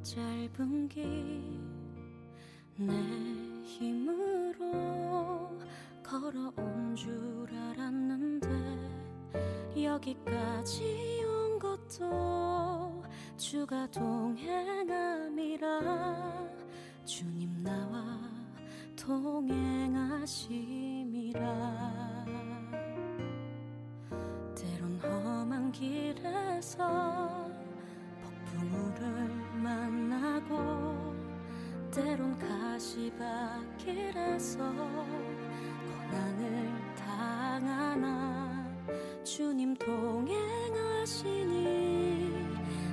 짧은 길 내 힘으로 걸어온 줄 알았는데 여기까지 온 것도 주가 동행함이라 주님 나와 동행하심이라. 때론 험한 길에서 폭풍우를 만나고 때론 가시밭길에서 고난을 당하나 주님 동행하시니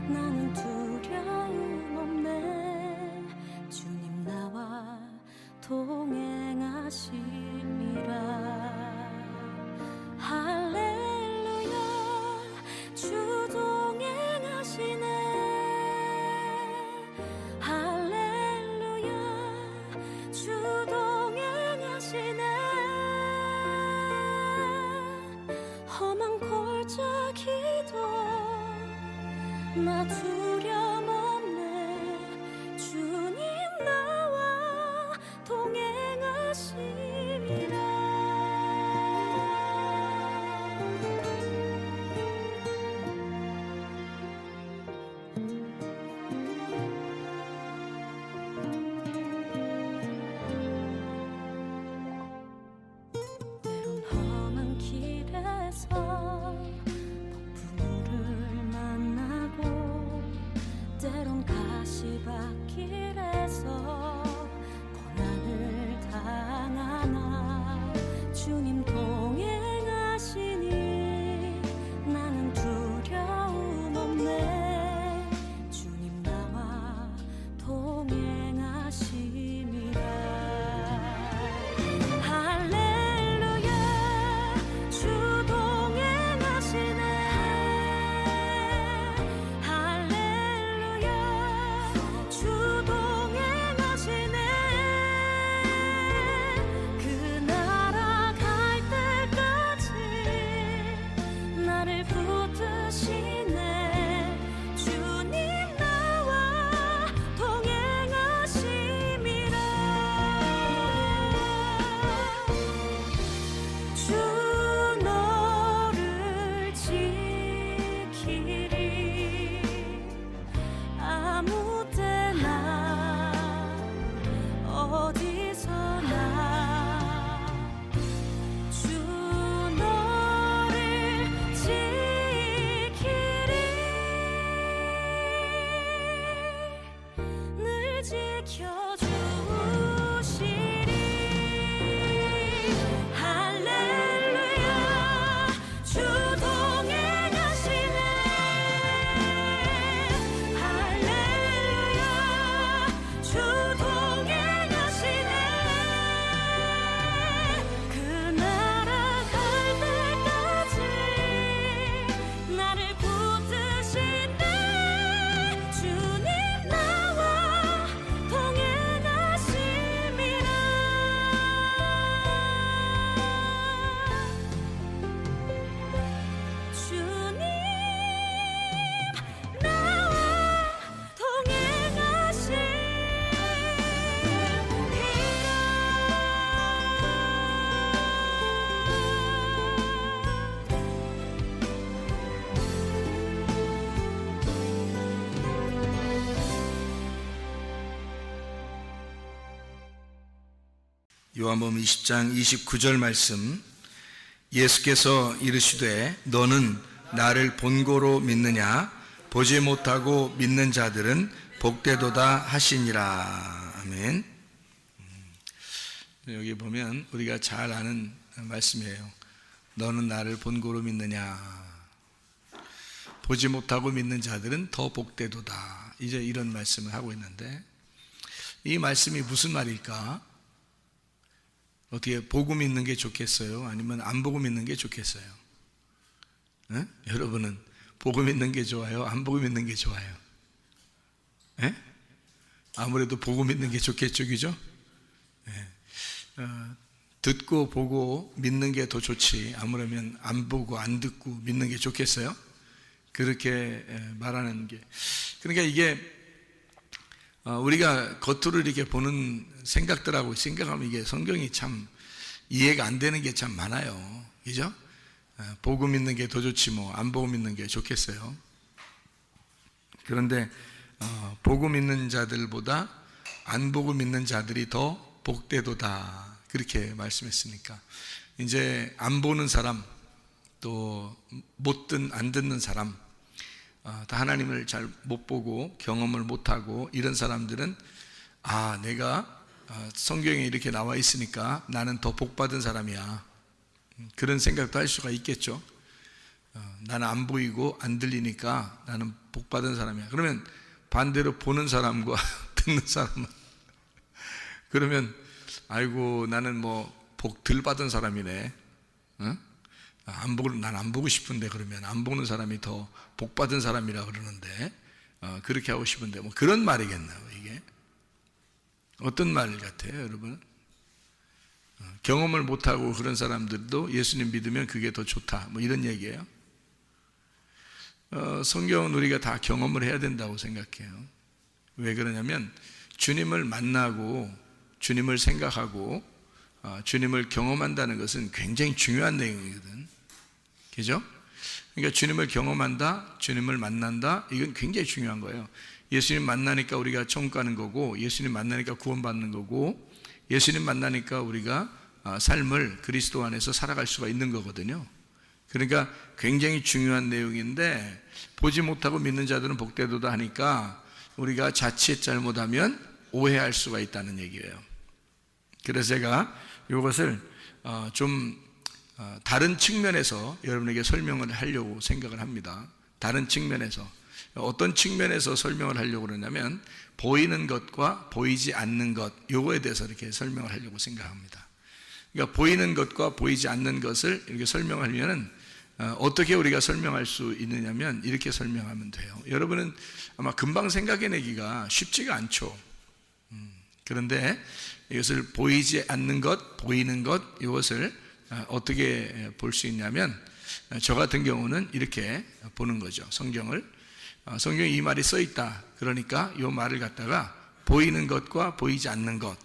나는 두려움 없네. 주님 나와 동행하심이라. 할렐루야 주 동행하시네. 험한 골짜기도 나 두려움 없네. 주님 나와 동행하심이라. 폭풍우를 만나고 때론 가시밭길에서 고난을 당하나 주님 동행하시니 나는 두려움 없네. 주님 나와 동행하심이라. 요한복음 20장 29절 말씀, 예수께서 이르시되 너는 나를 본고로 믿느냐? 보지 못하고 믿는 자들은 복되도다 하시니라. 아멘. 여기 보면 우리가 잘 아는 말씀이에요. 너는 나를 본고로 믿느냐? 보지 못하고 믿는 자들은 더 복되도다. 이제 이런 말씀을 하고 있는데, 이 말씀이 무슨 말일까? 어떻게 보고 믿는 게 좋겠어요? 아니면 안 보고 믿는 게 좋겠어요? 에? 여러분은 보고 믿는 게 좋아요? 안 보고 믿는 게 좋아요? 에? 아무래도 보고 믿는 게 좋겠죠, 그죠? 듣고 보고 믿는 게 더 좋지, 아무래면 안 보고 안 듣고 믿는 게 좋겠어요? 그렇게 말하는 게, 그러니까 이게 우리가 겉으로 이렇게 보는 생각들하고 생각하면 이게 성경이 참 이해가 안 되는 게 참 많아요. 그죠? 보고 믿는 게 더 좋지 뭐 안 보고 믿는 게 좋겠어요. 그런데 보고 믿는 자들보다 안 보고 믿는 자들이 더 복되도다, 그렇게 말씀했으니까 이제 안 보는 사람, 또 안 듣는 사람, 다 하나님을 잘 못 보고 경험을 못 하고 이런 사람들은 내가 성경에 이렇게 나와 있으니까 나는 더 복받은 사람이야, 그런 생각도 할 수가 있겠죠. 나는 안 보이고 안 들리니까 나는 복받은 사람이야. 그러면 반대로 보는 사람과 듣는 사람은 그러면 아이고 나는 뭐 복 덜 받은 사람이네. 난 안 보고 싶은데, 그러면 안 보는 사람이 더 복 받은 사람이라 그러는데 그렇게 하고 싶은데 뭐 그런 말이겠나요? 이게 어떤 말 같아요, 여러분? 경험을 못 하고 그런 사람들도 예수님 믿으면 그게 더 좋다, 뭐 이런 얘기예요. 성경은 우리가 다 경험을 해야 된다고 생각해요. 왜 그러냐면 주님을 만나고 주님을 생각하고 주님을 경험한다는 것은 굉장히 중요한 내용이거든. 그죠? 그러니까 주님을 경험한다, 주님을 만난다, 이건 굉장히 중요한 거예요. 예수님 만나니까 우리가 천국 가는 거고, 예수님 만나니까 구원받는 거고, 예수님 만나니까 우리가 삶을 그리스도 안에서 살아갈 수가 있는 거거든요. 그러니까 굉장히 중요한 내용인데 보지 못하고 믿는 자들은 복되도다 하니까 우리가 자칫 잘못하면 오해할 수가 있다는 얘기예요. 그래서 제가 이것을 좀 다른 측면에서 여러분에게 설명을 하려고 생각을 합니다. 다른 측면에서, 어떤 측면에서 설명을 하려고 그러냐면 보이는 것과 보이지 않는 것, 요거에 대해서 이렇게 설명을 하려고 생각합니다. 그러니까 보이는 것과 보이지 않는 것을 이렇게 설명하려면 어떻게 우리가 설명할 수 있느냐면 이렇게 설명하면 돼요. 여러분은 아마 금방 생각해내기가 쉽지가 않죠. 그런데 이것을 보이지 않는 것, 보이는 것, 이것을 어떻게 볼 수 있냐면 저 같은 경우는 이렇게 보는 거죠. 성경에 이 말이 써 있다, 그러니까 이 말을 갖다가 보이는 것과 보이지 않는 것,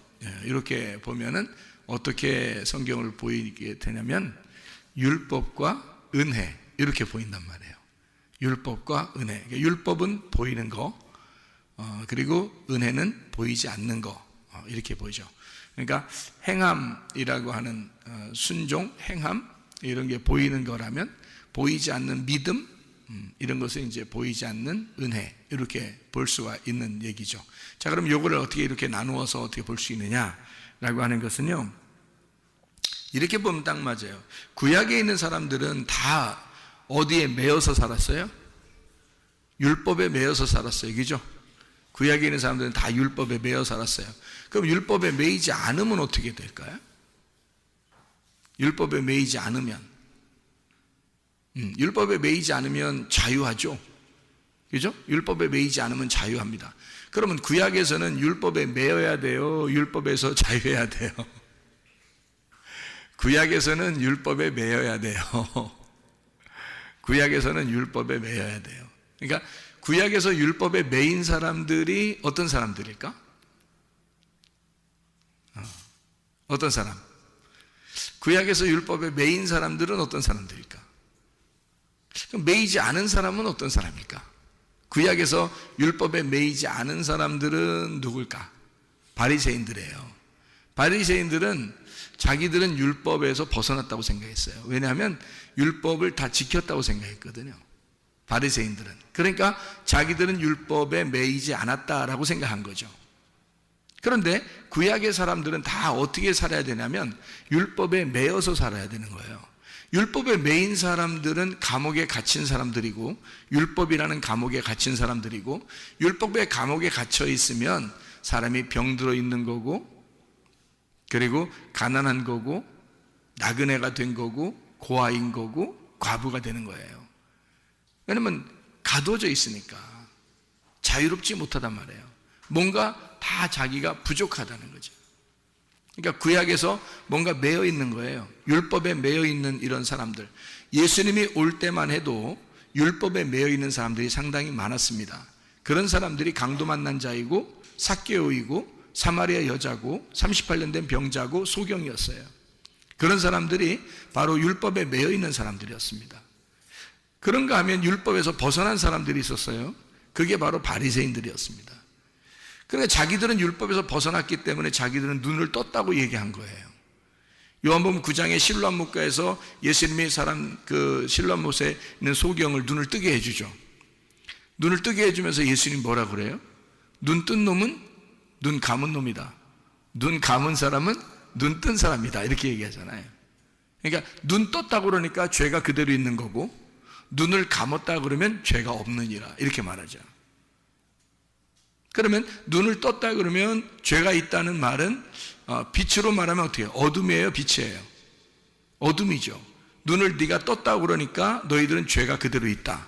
이렇게 보면은 어떻게 성경을 보이게 되냐면 율법과 은혜, 이렇게 보인단 말이에요. 율법과 은혜. 율법은 보이는 거, 그리고 은혜는 보이지 않는 거, 이렇게 보이죠. 그러니까 행함이라고 하는 순종, 행함, 이런 게 보이는 거라면 보이지 않는 믿음, 이런 것은 이제 보이지 않는 은혜, 이렇게 볼 수가 있는 얘기죠. 자, 그럼 요거를 어떻게 이렇게 나누어서 어떻게 볼 수 있느냐라고 하는 것은요, 이렇게 보면 딱 맞아요. 구약에 있는 사람들은 다 어디에 매여서 살았어요? 율법에 매여서 살았어요. 그죠? 구약에 있는 사람들은 다 율법에 매여 살았어요. 그럼 율법에 매이지 않으면 어떻게 될까요? 율법에 매이지 않으면, 율법에 매이지 않으면 자유하죠. 그죠? 율법에 매이지 않으면 자유합니다. 그러면 구약에서는 율법에 매여야 돼요? 율법에서 자유해야 돼요? 구약에서는 율법에 매여야 돼요. 구약에서는 율법에 매여야 돼요. 그러니까 구약에서 율법에 매인 사람들이 어떤 사람들일까? 어떤 사람? 구약에서 율법에 매인 사람들은 어떤 사람들일까? 그럼 매이지 않은 사람은 어떤 사람일까? 구약에서 율법에 매이지 않은 사람들은 누굴까? 바리새인들이에요. 바리새인들은 자기들은 율법에서 벗어났다고 생각했어요. 왜냐하면 율법을 다 지켰다고 생각했거든요, 바리새인들은. 그러니까 자기들은 율법에 매이지 않았다라고 생각한 거죠. 그런데 구약의 사람들은 다 어떻게 살아야 되냐면 율법에 매여서 살아야 되는 거예요. 율법에 매인 사람들은 감옥에 갇힌 사람들이고, 율법이라는 감옥에 갇힌 사람들이고, 율법의 감옥에 갇혀 있으면 사람이 병들어 있는 거고, 그리고 가난한 거고, 나그네가 된 거고, 고아인 거고, 과부가 되는 거예요. 왜냐면 가둬져 있으니까 자유롭지 못하단 말이에요. 뭔가 다 자기가 부족하다는 거죠. 그러니까 구약에서 뭔가 매여 있는 거예요. 율법에 매여 있는 이런 사람들, 예수님이 올 때만 해도 율법에 매여 있는 사람들이 상당히 많았습니다. 그런 사람들이 강도 만난 자이고 삭개오이고 사마리아 여자고 38년 된 병자고 소경이었어요. 그런 사람들이 바로 율법에 매여 있는 사람들이었습니다. 그런가 하면 율법에서 벗어난 사람들이 있었어요. 그게 바로 바리새인들이었습니다. 그러니까 자기들은 율법에서 벗어났기 때문에 자기들은 눈을 떴다고 얘기한 거예요. 요한복음 9장의 실로암 묵가에서 예수님이 실로암 못에 있는 소경을 눈을 뜨게 해주죠. 눈을 뜨게 해주면서 예수님이 뭐라 그래요? 눈 뜬 놈은 눈 감은 놈이다. 눈 감은 사람은 눈 뜬 사람이다. 이렇게 얘기하잖아요. 그러니까 눈 떴다 그러니까 죄가 그대로 있는 거고, 눈을 감았다 그러면 죄가 없느니라 이렇게 말하죠. 그러면 눈을 떴다 그러면 죄가 있다는 말은 빛으로 말하면 어떻게 해요? 어둠이에요? 빛이에요? 어둠이죠. 눈을 네가 떴다 그러니까 너희들은 죄가 그대로 있다.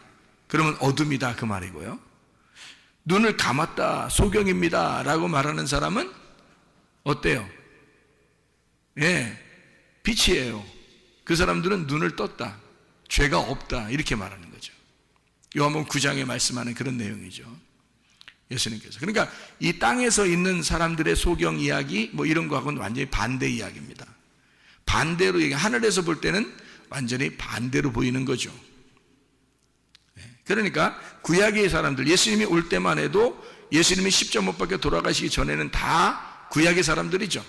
그러면 어둠이다 그 말이고요. 눈을 감았다, 소경입니다 라고 말하는 사람은 어때요? 예, 빛이에요. 그 사람들은 눈을 떴다, 죄가 없다 이렇게 말하는 거죠. 요한복음 9장에 말씀하는 그런 내용이죠. 예수님께서. 그러니까 이 땅에서 있는 사람들의 소경 이야기 뭐 이런 거하고는 완전히 반대 이야기입니다. 반대로 하늘에서 볼 때는 완전히 반대로 보이는 거죠. 그러니까 구약의 사람들, 예수님이 올 때만 해도 예수님이 십자가 못 박혀 돌아가시기 전에는 다 구약의 사람들이죠.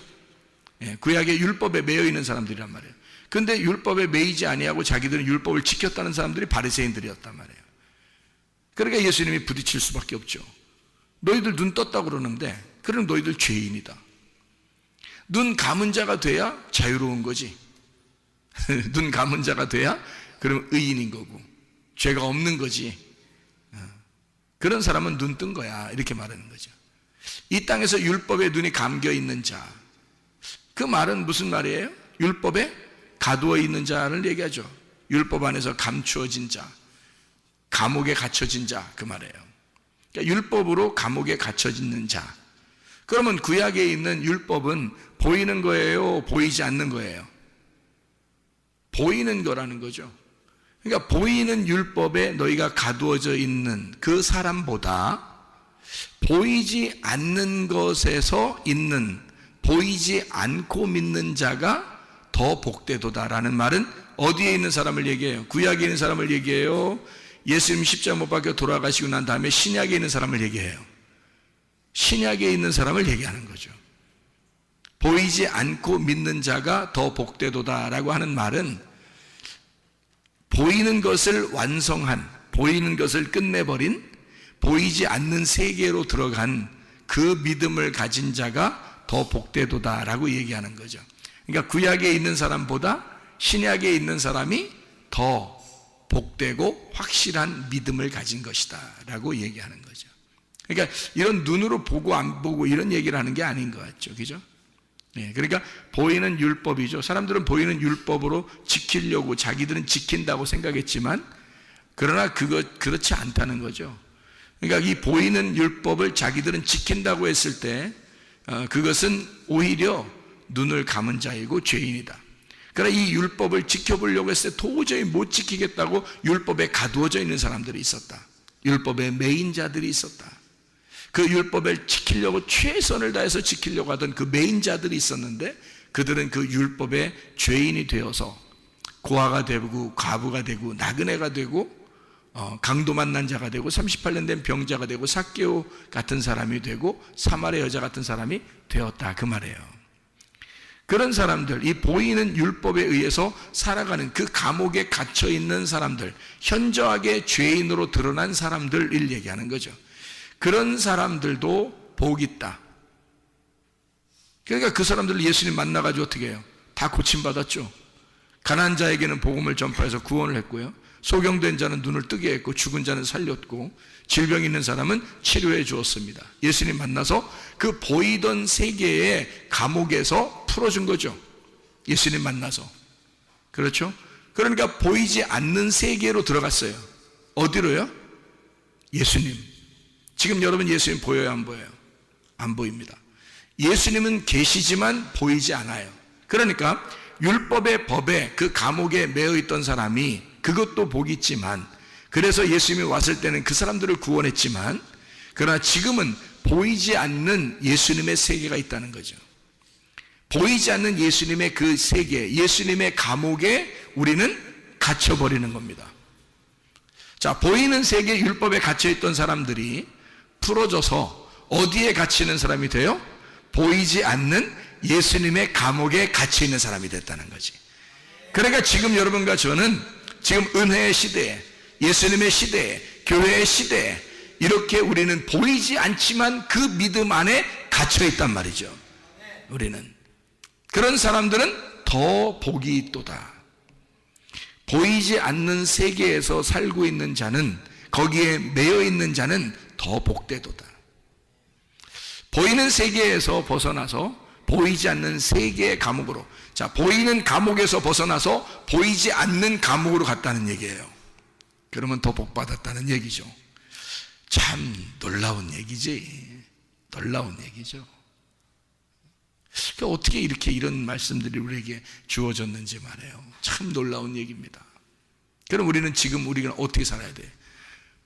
구약의 율법에 매여 있는 사람들이란 말이에요. 근데 율법에 매이지 아니하고 자기들은 율법을 지켰다는 사람들이 바리새인들이었단 말이에요. 그러니까 예수님이 부딪힐 수밖에 없죠. 너희들 눈 떴다고 그러는데 그럼 너희들 죄인이다. 눈 감은 자가 돼야 자유로운 거지. 눈 감은 자가 돼야 그럼 의인인 거고 죄가 없는 거지. 그런 사람은 눈 뜬 거야 이렇게 말하는 거죠. 이 땅에서 율법에 눈이 감겨 있는 자, 그 말은 무슨 말이에요? 율법에 가두어 있는 자를 얘기하죠. 율법 안에서 감추어진 자, 감옥에 갇혀진 자 그 말이에요. 그러니까 율법으로 감옥에 갇혀있는 자. 그러면 구약에 있는 율법은 보이는 거예요? 보이지 않는 거예요? 보이는 거라는 거죠. 그러니까 보이는 율법에 너희가 가두어져 있는 그 사람보다 보이지 않는 것에서 있는, 보이지 않고 믿는 자가 더 복되도다라는 말은 어디에 있는 사람을 얘기해요? 구약에 있는 사람을 얘기해요? 예수님 십자가 못 박혀 돌아가시고 난 다음에 신약에 있는 사람을 얘기해요. 신약에 있는 사람을 얘기하는 거죠. 보이지 않고 믿는 자가 더 복되도다라고 하는 말은 보이는 것을 완성한, 보이는 것을 끝내버린, 보이지 않는 세계로 들어간 그 믿음을 가진 자가 더 복되도다라고 얘기하는 거죠. 그러니까 구약에 있는 사람보다 신약에 있는 사람이 더 복되고 확실한 믿음을 가진 것이다 라고 얘기하는 거죠. 그러니까 이런 눈으로 보고 안 보고 이런 얘기를 하는 게 아닌 것 같죠. 그죠? 그러니까 보이는 율법이죠. 사람들은 보이는 율법으로 지키려고 자기들은 지킨다고 생각했지만 그러나 그렇지 않다는 거죠. 그러니까 이 보이는 율법을 자기들은 지킨다고 했을 때 그것은 오히려 눈을 감은 자이고 죄인이다. 그러나 이 율법을 지켜보려고 했을 때 도저히 못 지키겠다고 율법에 가두어져 있는 사람들이 있었다. 율법에 매인 자들이 있었다. 그 율법을 지키려고 최선을 다해서 지키려고 하던 그 매인 자들이 있었는데 그들은 그 율법의 죄인이 되어서 고아가 되고 과부가 되고 나그네가 되고 강도 만난 자가 되고 38년 된 병자가 되고 삭개오 같은 사람이 되고 사마리아 여자 같은 사람이 되었다 그 말이에요. 그런 사람들, 이 보이는 율법에 의해서 살아가는 그 감옥에 갇혀 있는 사람들, 현저하게 죄인으로 드러난 사람들을 얘기하는 거죠. 그런 사람들도 복이 있다. 그러니까 그 사람들을 예수님 만나가지고 어떻게 해요? 다 고침받았죠. 가난한 자에게는 복음을 전파해서 구원을 했고요. 소경된 자는 눈을 뜨게 했고 죽은 자는 살렸고 질병 있는 사람은 치료해 주었습니다. 예수님 만나서 그 보이던 세계의 감옥에서 풀어준 거죠. 예수님 만나서. 그렇죠? 그러니까 보이지 않는 세계로 들어갔어요. 어디로요? 예수님. 지금 여러분 예수님 보여요? 안 보여요? 안 보입니다. 예수님은 계시지만 보이지 않아요. 그러니까 율법의 법에 그 감옥에 매여 있던 사람이 그것도 복이 있지만 그래서 예수님이 왔을 때는 그 사람들을 구원했지만 그러나 지금은 보이지 않는 예수님의 세계가 있다는 거죠. 보이지 않는 예수님의 그 세계, 예수님의 감옥에 우리는 갇혀버리는 겁니다. 자, 보이는 세계 율법에 갇혀있던 사람들이 풀어져서 어디에 갇히는 사람이 돼요? 보이지 않는 예수님의 감옥에 갇혀있는 사람이 됐다는 거지. 그러니까 지금 여러분과 저는 지금 은혜의 시대에, 예수님의 시대에, 교회의 시대에 이렇게 우리는 보이지 않지만 그 믿음 안에 갇혀있단 말이죠. 우리는 그런 사람들은 더 복이 있도다. 보이지 않는 세계에서 살고 있는 자는, 거기에 매여 있는 자는 더 복되도다. 보이는 세계에서 벗어나서 보이지 않는 세계의 감옥으로, 자, 보이는 감옥에서 벗어나서 보이지 않는 감옥으로 갔다는 얘기예요. 그러면 더 복받았다는 얘기죠. 참 놀라운 얘기지. 놀라운 얘기죠. 그러니까 어떻게 이렇게 이런 말씀들이 우리에게 주어졌는지 말이에요. 참 놀라운 얘기입니다. 그럼 우리는 지금 우리가 어떻게 살아야 돼?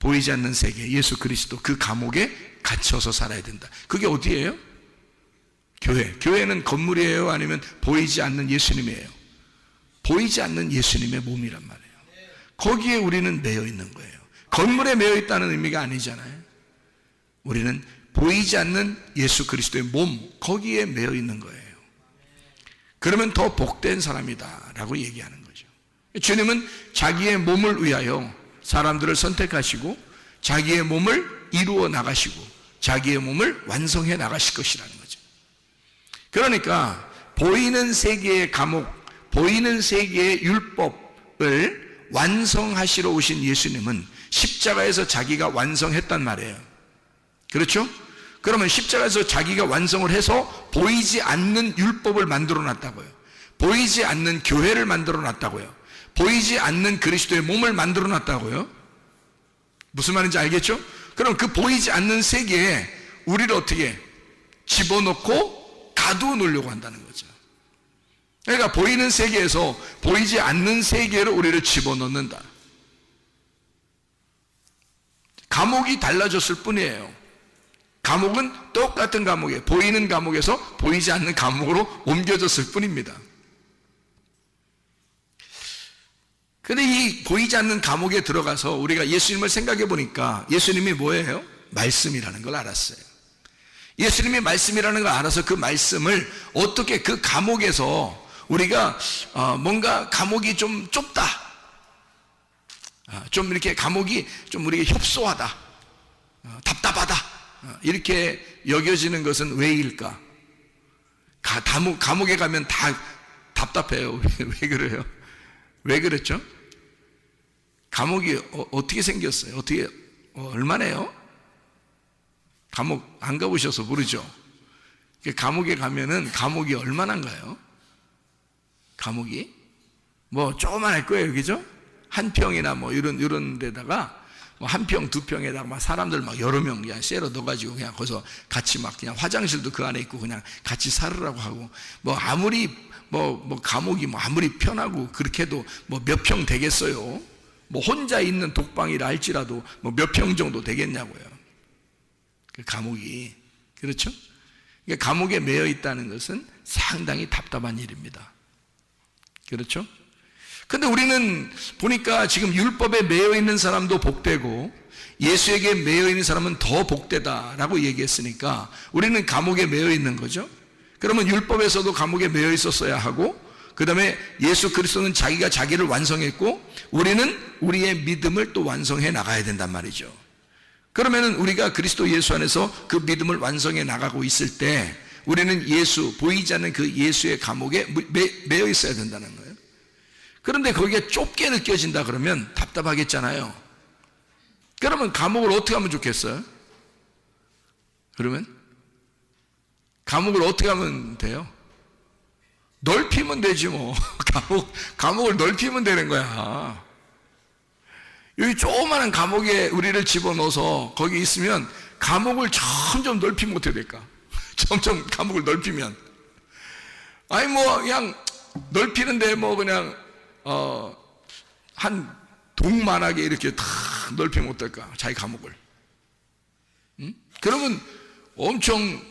보이지 않는 세계, 예수 그리스도 그 감옥에 갇혀서 살아야 된다. 그게 어디예요? 교회. 교회는 건물이에요? 아니면 보이지 않는 예수님이에요? 보이지 않는 예수님의 몸이란 말이에요. 거기에 우리는 매여 있는 거예요. 건물에 매여 있다는 의미가 아니잖아요. 우리는 보이지 않는 예수 그리스도의 몸, 거기에 매여 있는 거예요. 그러면 더 복된 사람이다 라고 얘기하는 거죠. 주님은 자기의 몸을 위하여 사람들을 선택하시고 자기의 몸을 이루어 나가시고 자기의 몸을 완성해 나가실 것이라는 거죠. 그러니까 보이는 세계의 감옥, 보이는 세계의 율법을 완성하시러 오신 예수님은 십자가에서 자기가 완성했단 말이에요. 그렇죠? 그러면 십자가에서 자기가 완성을 해서 보이지 않는 율법을 만들어 놨다고요. 보이지 않는 교회를 만들어 놨다고요. 보이지 않는 그리스도의 몸을 만들어 놨다고요. 무슨 말인지 알겠죠? 그럼 그 보이지 않는 세계에 우리를 어떻게 집어넣고 가두어 놓으려고 한다는 거죠. 그러니까 보이는 세계에서 보이지 않는 세계로 우리를 집어넣는다. 감옥이 달라졌을 뿐이에요. 감옥은 똑같은 감옥에, 보이는 감옥에서 보이지 않는 감옥으로 옮겨졌을 뿐입니다. 근데 이 보이지 않는 감옥에 들어가서 우리가 예수님을 생각해 보니까 예수님이 뭐예요? 말씀이라는 걸 알았어요. 예수님이 말씀이라는 걸 알아서 그 말씀을 어떻게 그 감옥에서 우리가 뭔가 감옥이 좀 좁다, 좀 이렇게 감옥이 좀 우리에게 협소하다, 답답하다, 이렇게 여겨지는 것은 왜일까? 감옥에 가면 다 답답해요. 왜 그래요? 왜 그랬죠? 감옥이 어떻게 생겼어요? 어떻게 얼마나요? 감옥 안 가보셔서 모르죠. 감옥에 가면은 감옥이 얼마나인가요? 감옥이 뭐 조그만할 거예요, 그죠? 한 평이나 뭐 이런 데다가 뭐 한 평, 두 평에다가 막 사람들 막 여러 명 그냥 쎄러 넣어가지고 그냥 거기서 같이 막 그냥 화장실도 그 안에 있고 그냥 같이 살으라고 하고, 뭐 아무리 뭐 감옥이 뭐 아무리 편하고 그렇게 해도 뭐 몇 평 되겠어요? 뭐 혼자 있는 독방이라 할지라도 뭐 몇 평 정도 되겠냐고요. 그 감옥이. 그렇죠? 그러니까 감옥에 매여 있다는 것은 상당히 답답한 일입니다. 그렇죠? 근데 우리는 보니까 지금 율법에 매여 있는 사람도 복되고 예수에게 매여 있는 사람은 더 복되다라고 얘기했으니까 우리는 감옥에 매여 있는 거죠. 그러면 율법에서도 감옥에 매여 있었어야 하고, 그 다음에 예수 그리스도는 자기가 자기를 완성했고 우리는 우리의 믿음을 또 완성해 나가야 된단 말이죠. 그러면은 우리가 그리스도 예수 안에서 그 믿음을 완성해 나가고 있을 때 우리는 예수, 보이지 않는 그 예수의 감옥에 매여 있어야 된다는 거예요. 그런데 거기가 좁게 느껴진다 그러면 답답하겠잖아요. 그러면 감옥을 어떻게 하면 좋겠어요? 그러면 감옥을 어떻게 하면 돼요? 넓히면 되지 뭐. 감옥을 넓히면 되는 거야. 여기 조그마한 감옥에 우리를 집어넣어서 거기 있으면 감옥을 점점 넓히면 어떻게 될까? 점점 감옥을 넓히면, 아니 뭐 그냥 넓히는데 뭐 그냥 한 동만하게 이렇게 다 넓히면 어떨까? 자기 감옥을. 그러면 엄청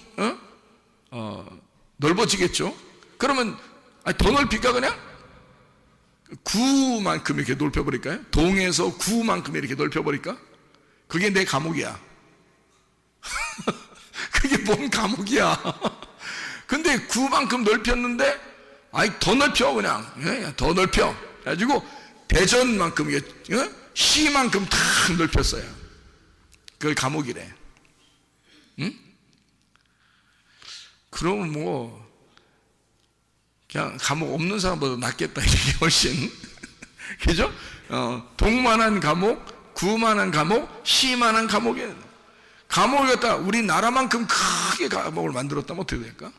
넓어지겠죠. 그러면 더 넓힐까 그냥? 구만큼 이렇게 넓혀버릴까요? 동에서 구만큼 이렇게 넓혀버릴까? 그게 내 감옥이야. 그게 뭔 감옥이야. 근데 구만큼 넓혔는데 더 넓혀 그냥. 더 넓혀. 그래가지고 대전만큼 시만큼 다 넓혔어요. 그걸 감옥이래. 응? 그러면 뭐 그냥 감옥 없는 사람보다 낫겠다 이게 훨씬. 그죠? 동만한 감옥, 구만한 감옥, 시만한 감옥이에요. 감옥을 갖다 우리나라만큼 크게 감옥을 만들었다면 어떻게 될까?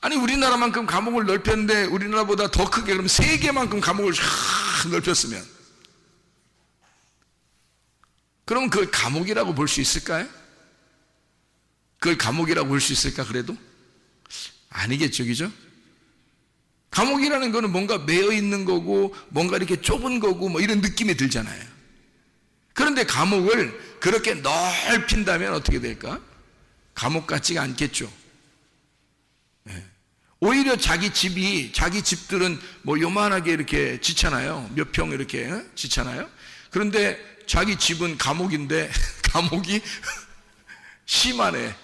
아니 우리나라만큼 감옥을 넓혔는데 우리나라보다 더 크게 그럼 세계만큼 감옥을 쫙 넓혔으면 그럼 그걸 감옥이라고 볼 수 있을까요? 그걸 감옥이라고 볼 수 있을까 그래도? 아니겠죠, 그죠? 감옥이라는 거는 뭔가 매여 있는 거고 뭔가 이렇게 좁은 거고 뭐 이런 느낌이 들잖아요. 그런데 감옥을 그렇게 넓힌다면 어떻게 될까? 감옥 같지가 않겠죠. 오히려 자기 집들은 뭐 요만하게 이렇게 짓잖아요. 몇 평 이렇게 짓잖아요. 그런데 자기 집은 감옥인데 감옥이 시만에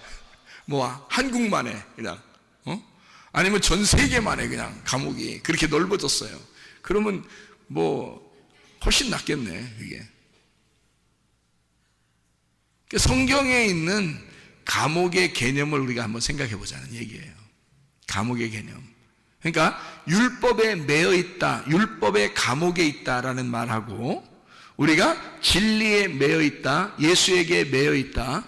뭐 한국만에 그냥 아니면 전 세계만에 그냥 감옥이 그렇게 넓어졌어요. 그러면 뭐 훨씬 낫겠네 이게. 성경에 있는 감옥의 개념을 우리가 한번 생각해 보자는 얘기예요. 감옥의 개념. 그러니까 율법에 매여 있다, 율법의 감옥에 있다라는 말하고 우리가 진리에 매여 있다, 예수에게 매여 있다,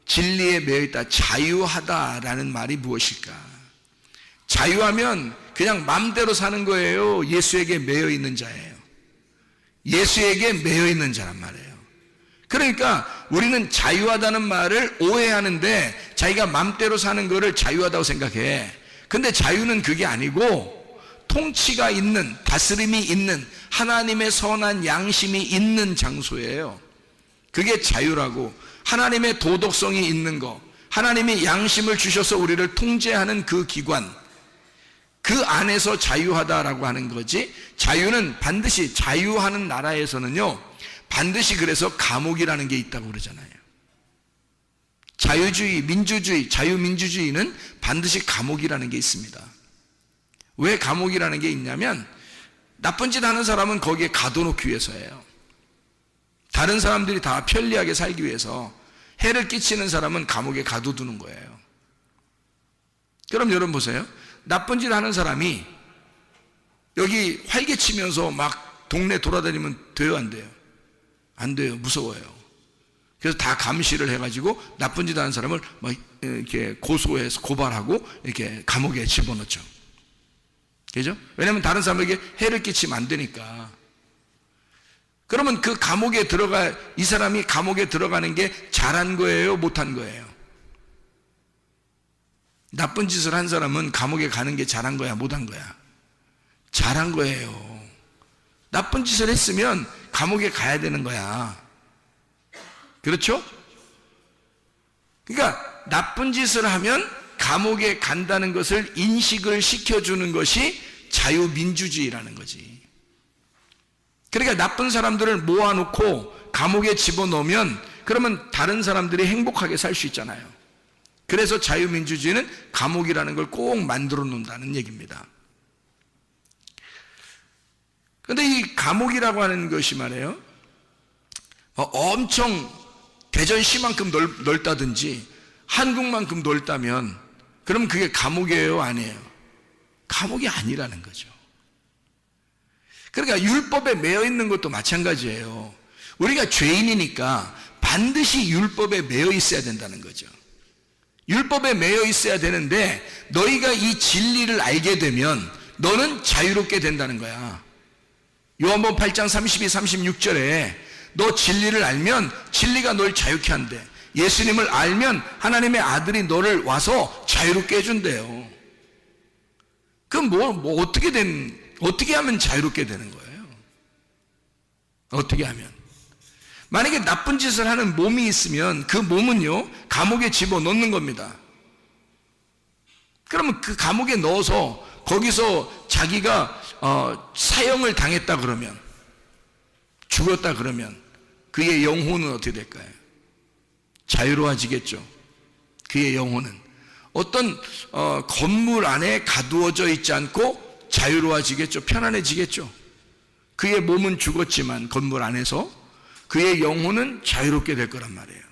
진리에 매여 있다, 자유하다라는 말이 무엇일까? 자유하면 그냥 마음대로 사는 거예요? 예수에게 매여 있는 자예요? 예수에게 매여 있는 자란 말이에요. 그러니까 우리는 자유하다는 말을 오해하는데 자기가 마음대로 사는 거를 자유하다고 생각해. 근데 자유는 그게 아니고 통치가 있는, 다스림이 있는 하나님의 선한 양심이 있는 장소예요. 그게 자유라고. 하나님의 도덕성이 있는 거, 하나님이 양심을 주셔서 우리를 통제하는 그 기관, 그 안에서 자유하다라고 하는 거지. 자유는 반드시, 자유하는 나라에서는요 반드시 그래서 감옥이라는 게 있다고 그러잖아요. 자유주의, 민주주의, 자유민주주의는 반드시 감옥이라는 게 있습니다. 왜 감옥이라는 게 있냐면 나쁜 짓 하는 사람은 거기에 가둬놓기 위해서예요. 다른 사람들이 다 편리하게 살기 위해서 해를 끼치는 사람은 감옥에 가둬두는 거예요. 그럼 여러분 보세요. 나쁜 짓 하는 사람이 여기 활개치면서 막 동네 돌아다니면 돼요, 안 돼요? 안 돼요. 무서워요. 그래서 다 감시를 해가지고 나쁜 짓 하는 사람을 막 이렇게 고소해서 고발하고 이렇게 감옥에 집어넣죠. 그죠? 왜냐하면 다른 사람에게 해를 끼치면 안 되니까. 그러면 그 감옥에 이 사람이 감옥에 들어가는 게 잘한 거예요? 못한 거예요? 나쁜 짓을 한 사람은 감옥에 가는 게 잘한 거야? 못한 거야? 잘한 거예요. 나쁜 짓을 했으면 감옥에 가야 되는 거야. 그렇죠? 그러니까 나쁜 짓을 하면 감옥에 간다는 것을 인식을 시켜주는 것이 자유민주주의라는 거지. 그러니까 나쁜 사람들을 모아놓고 감옥에 집어넣으면 그러면 다른 사람들이 행복하게 살 수 있잖아요. 그래서 자유민주주의는 감옥이라는 걸 꼭 만들어 놓는다는 얘기입니다. 그런데 이 감옥이라고 하는 것이 말이에요, 엄청 대전시만큼 넓다든지 한국만큼 넓다면 그럼 그게 감옥이에요? 아니에요? 감옥이 아니라는 거죠. 그러니까 율법에 매여 있는 것도 마찬가지예요. 우리가 죄인이니까 반드시 율법에 매여 있어야 된다는 거죠. 율법에 매여 있어야 되는데 너희가 이 진리를 알게 되면 너는 자유롭게 된다는 거야. 요한복음 8장 32, 36절에 너 진리를 알면 진리가 널 자유케 한대. 예수님을 알면 하나님의 아들이 너를 와서 자유롭게 해준대요. 그럼 어떻게 하면 자유롭게 되는 거예요? 어떻게 하면? 만약에 나쁜 짓을 하는 몸이 있으면 그 몸은요, 감옥에 집어넣는 겁니다. 그러면 그 감옥에 넣어서 거기서 자기가 사형을 당했다 그러면, 죽었다 그러면 그의 영혼은 어떻게 될까요? 자유로워지겠죠. 그의 영혼은 어떤 건물 안에 가두어져 있지 않고 자유로워지겠죠. 편안해지겠죠. 그의 몸은 죽었지만 건물 안에서 그의 영혼은 자유롭게 될 거란 말이에요.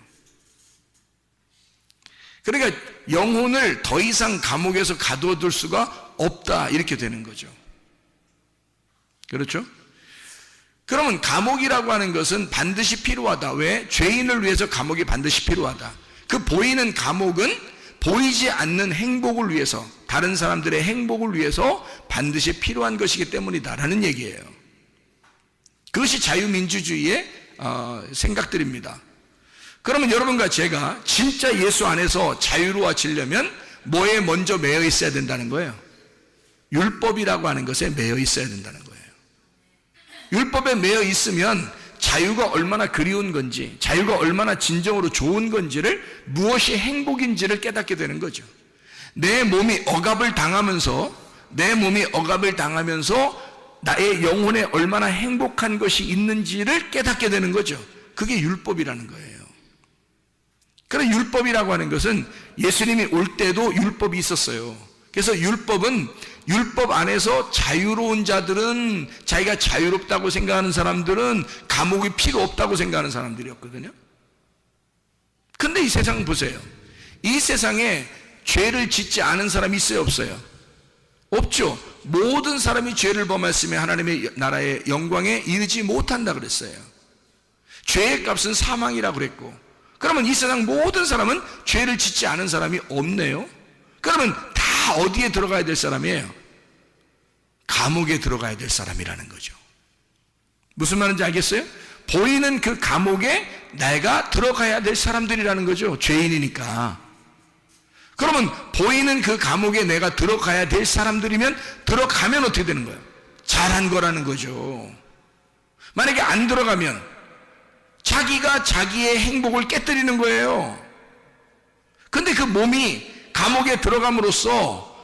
그러니까 영혼을 더 이상 감옥에서 가두어둘 수가 없다, 이렇게 되는 거죠. 그렇죠? 그러면 감옥이라고 하는 것은 반드시 필요하다. 왜? 죄인을 위해서 감옥이 반드시 필요하다. 그 보이는 감옥은 보이지 않는 행복을 위해서, 다른 사람들의 행복을 위해서 반드시 필요한 것이기 때문이다라는 얘기예요. 그것이 자유민주주의의 생각들입니다. 그러면 여러분과 제가 진짜 예수 안에서 자유로워지려면 뭐에 먼저 매여 있어야 된다는 거예요? 율법이라고 하는 것에 매여 있어야 된다는 거예요. 율법에 매여 있으면 자유가 얼마나 그리운 건지, 자유가 얼마나 진정으로 좋은 건지를, 무엇이 행복인지를 깨닫게 되는 거죠. 내 몸이 억압을 당하면서 나의 영혼에 얼마나 행복한 것이 있는지를 깨닫게 되는 거죠. 그게 율법이라는 거예요. 그런 율법이라고 하는 것은 예수님이 올 때도 율법이 있었어요. 그래서 율법 안에서 자유로운 자들은, 자기가 자유롭다고 생각하는 사람들은 감옥이 필요 없다고 생각하는 사람들이었거든요. 근데 이 세상 보세요. 이 세상에 죄를 짓지 않은 사람이 있어요, 없어요? 없죠. 모든 사람이 죄를 범했으면 하나님의 나라의 영광에 이르지 못한다 그랬어요. 죄의 값은 사망이라고 그랬고, 그러면 이 세상 모든 사람은 죄를 짓지 않은 사람이 없네요. 그러면 다 어디에 들어가야 될 사람이에요? 감옥에 들어가야 될 사람이라는 거죠. 무슨 말인지 알겠어요? 보이는 그 감옥에 내가 들어가야 될 사람들이라는 거죠. 죄인이니까. 그러면 보이는 그 감옥에 내가 들어가야 될 사람들이면, 들어가면 어떻게 되는 거예요? 잘한 거라는 거죠. 만약에 안 들어가면 자기가 자기의 행복을 깨뜨리는 거예요. 근데 그 몸이 감옥에 들어감으로써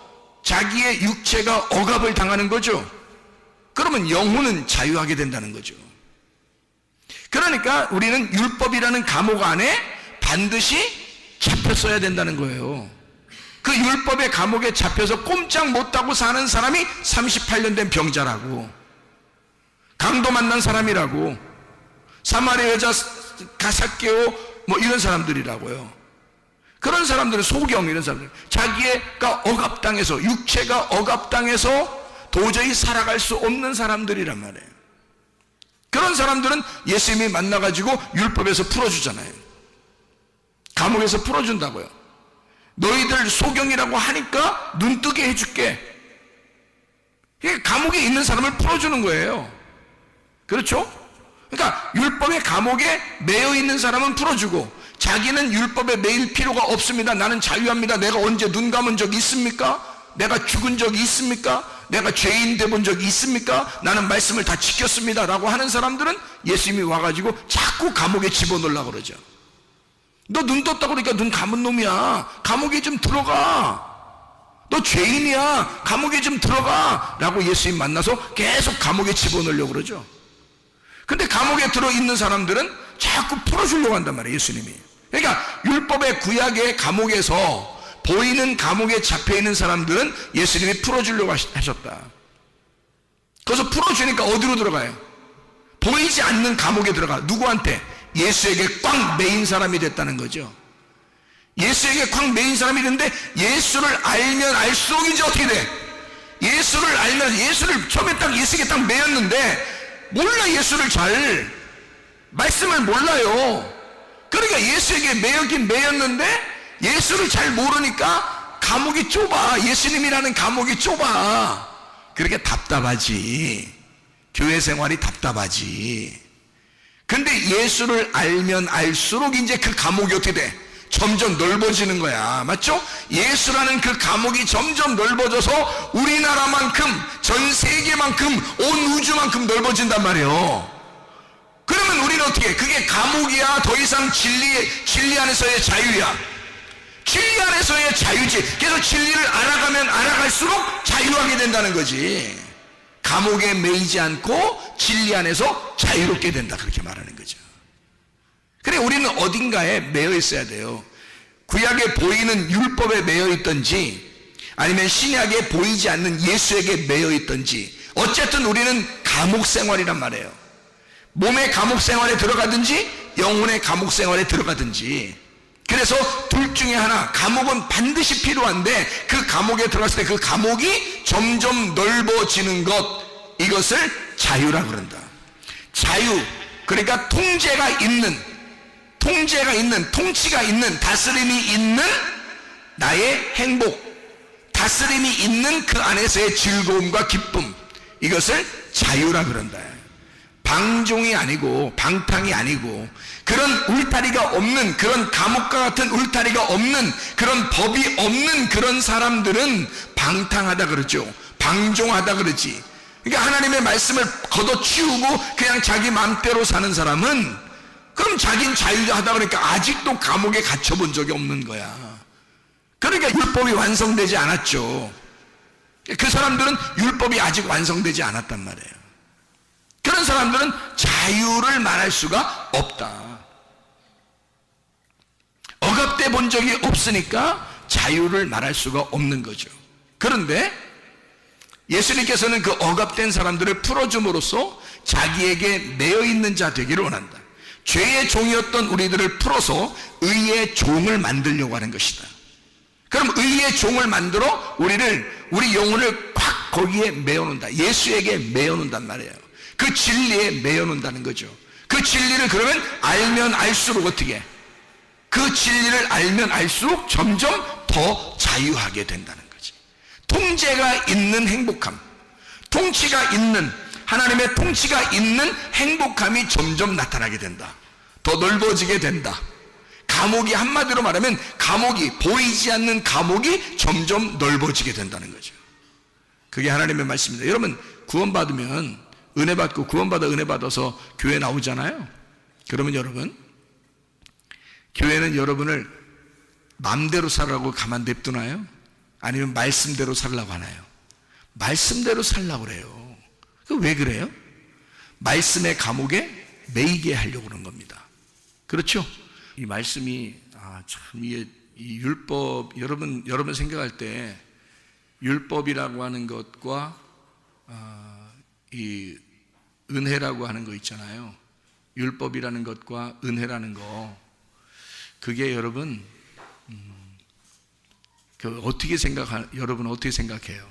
자기의 육체가 억압을 당하는 거죠. 그러면 영혼은 자유하게 된다는 거죠. 그러니까 우리는 율법이라는 감옥 안에 반드시 잡혔어야 된다는 거예요. 그 율법의 감옥에 잡혀서 꼼짝 못하고 사는 사람이 38년 된 병자라고, 강도 만난 사람이라고, 사마리아 여자 가삭개오 뭐 이런 사람들이라고요. 그런 사람들은 소경, 이런 사람들, 자기가 억압당해서, 육체가 억압당해서 도저히 살아갈 수 없는 사람들이란 말이에요. 그런 사람들은 예수님이 만나가지고 율법에서 풀어주잖아요. 감옥에서 풀어준다고요. 너희들 소경이라고 하니까 눈뜨게 해줄게. 감옥에 있는 사람을 풀어주는 거예요. 그렇죠? 그러니까 율법의 감옥에 매여 있는 사람은 풀어주고, 자기는 율법에 매일 필요가 없습니다. 나는 자유합니다. 내가 언제 눈 감은 적 있습니까? 내가 죽은 적이 있습니까? 내가 죄인 돼본 적이 있습니까? 나는 말씀을 다 지켰습니다 라고 하는 사람들은 예수님이 와가지고 자꾸 감옥에 집어넣으려고 그러죠. 너 눈 떴다고 그러니까 눈 감은 놈이야. 감옥에 좀 들어가. 너 죄인이야. 감옥에 좀 들어가 라고 예수님 만나서 계속 감옥에 집어넣으려고 그러죠. 근데 감옥에 들어있는 사람들은 자꾸 풀어주려고 한단 말이에요, 예수님이. 그러니까 율법의 구약의 감옥에서, 보이는 감옥에 잡혀있는 사람들은 예수님이 풀어주려고 하셨다. 그래서 풀어주니까 어디로 들어가요? 보이지 않는 감옥에 들어가. 누구한테? 예수에게 꽉 매인 사람이 됐다는 거죠. 예수에게 꽉 매인 사람이 됐는데, 예수를 알면 알수록 이제 어떻게 돼? 예수를 알면, 예수를 처음에 딱 예수에게 딱 매였는데 몰라. 예수를 잘 말씀을 몰라요. 그러니까 예수에게 매였긴 매였는데 예수를 잘 모르니까 감옥이 좁아. 예수님이라는 감옥이 좁아. 그렇게 답답하지. 교회 생활이 답답하지. 근데 예수를 알면 알수록 이제 그 감옥이 어떻게 돼? 점점 넓어지는 거야. 맞죠? 예수라는 그 감옥이 점점 넓어져서 우리나라만큼, 전 세계만큼, 온 우주만큼 넓어진단 말이에요. 그러면 그러면 우리는 어떻게 해? 그게 감옥이야? 더 이상 진리 안에서의 자유야? 진리 안에서의 자유지. 그래서 진리를 알아가면 알아갈수록 자유하게 된다는 거지. 감옥에 매이지 않고 진리 안에서 자유롭게 된다, 그렇게 말하는 거죠. 그래, 우리는 어딘가에 매여 있어야 돼요. 구약에 보이는 율법에 매여 있든지 아니면 신약에 보이지 않는 예수에게 매여 있든지, 어쨌든 우리는 감옥 생활이란 말이에요. 몸의 감옥 생활에 들어가든지 영혼의 감옥 생활에 들어가든지. 그래서 둘 중에 하나, 감옥은 반드시 필요한데 그 감옥에 들어갔을 때 그 감옥이 점점 넓어지는 것, 이것을 자유라 그런다. 자유, 그러니까 통치가 있는, 다스림이 있는 나의 행복, 다스림이 있는 그 안에서의 즐거움과 기쁨, 이것을 자유라 그런다. 방종이 아니고 방탕이 아니고 그런 울타리가 없는, 그런 감옥과 같은 울타리가 없는, 그런 법이 없는 그런 사람들은 방탕하다 그러죠. 방종하다 그러지. 그러니까 하나님의 말씀을 걷어치우고 그냥 자기 마음대로 사는 사람은, 그럼 자기는 자유하다 그러니까 아직도 감옥에 갇혀본 적이 없는 거야. 그러니까 율법이 완성되지 않았죠. 그 사람들은 율법이 아직 완성되지 않았단 말이에요. 그런 사람들은 자유를 말할 수가 없다. 억압돼 본 적이 없으니까 자유를 말할 수가 없는 거죠. 그런데 예수님께서는 그 억압된 사람들을 풀어줌으로써 자기에게 매여있는 자 되기를 원한다. 죄의 종이었던 우리들을 풀어서 의의 종을 만들려고 하는 것이다. 그럼 의의 종을 만들어 우리 영혼을 콱 거기에 매어놓는다. 예수에게 매어놓는단 말이에요. 그 진리에 매어놓는다는 거죠. 그 진리를 그러면 알면 알수록 어떻게 해? 그 진리를 알면 알수록 점점 더 자유하게 된다는 거지. 통제가 있는 행복함, 통치가 있는, 하나님의 통치가 있는 행복함이 점점 나타나게 된다. 더 넓어지게 된다. 감옥이, 한마디로 말하면 감옥이, 보이지 않는 감옥이 점점 넓어지게 된다는 거죠. 그게 하나님의 말씀입니다. 여러분, 구원받으면 은혜 받고, 구원받아 은혜 받아서 교회 나오잖아요. 그러면 여러분, 교회는 여러분을 마음대로 살라고 가만 냅두나요? 아니면 말씀대로 살라고 하나요? 말씀대로 살라고 그래요. 왜 그래요? 말씀의 감옥에 매이게 하려고 그런 겁니다. 그렇죠? 이 말씀이 참 이게 이 율법, 여러분 생각할 때 율법이라고 하는 것과 이 은혜라고 하는 거 있잖아요. 율법이라는 것과 은혜라는 거, 그게 여러분 여러분 어떻게 생각해요?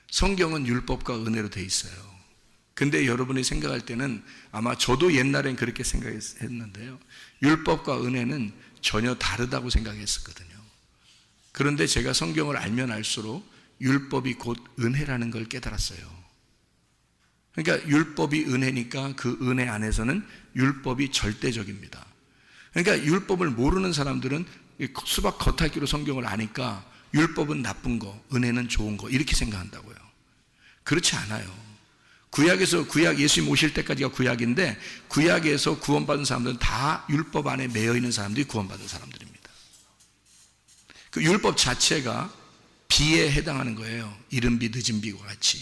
성경은 율법과 은혜로 돼 있어요. 근데 여러분이 생각할 때는, 아마 저도 옛날엔 그렇게 생각했는데요, 율법과 은혜는 전혀 다르다고 생각했었거든요. 그런데 제가 성경을 알면 알수록 율법이 곧 은혜라는 걸 깨달았어요. 그러니까 율법이 은혜니까 그 은혜 안에서는 율법이 절대적입니다. 그러니까 율법을 모르는 사람들은 수박 겉핥기로 성경을 아니까 율법은 나쁜 거, 은혜는 좋은 거, 이렇게 생각한다고요. 그렇지 않아요. 구약, 예수님 오실 때까지가 구약인데, 구약에서 구원받은 사람들은 다 율법 안에 매여있는 사람들이 구원받은 사람들입니다. 그 율법 자체가 비에 해당하는 거예요. 이른 비 늦은 비와 같이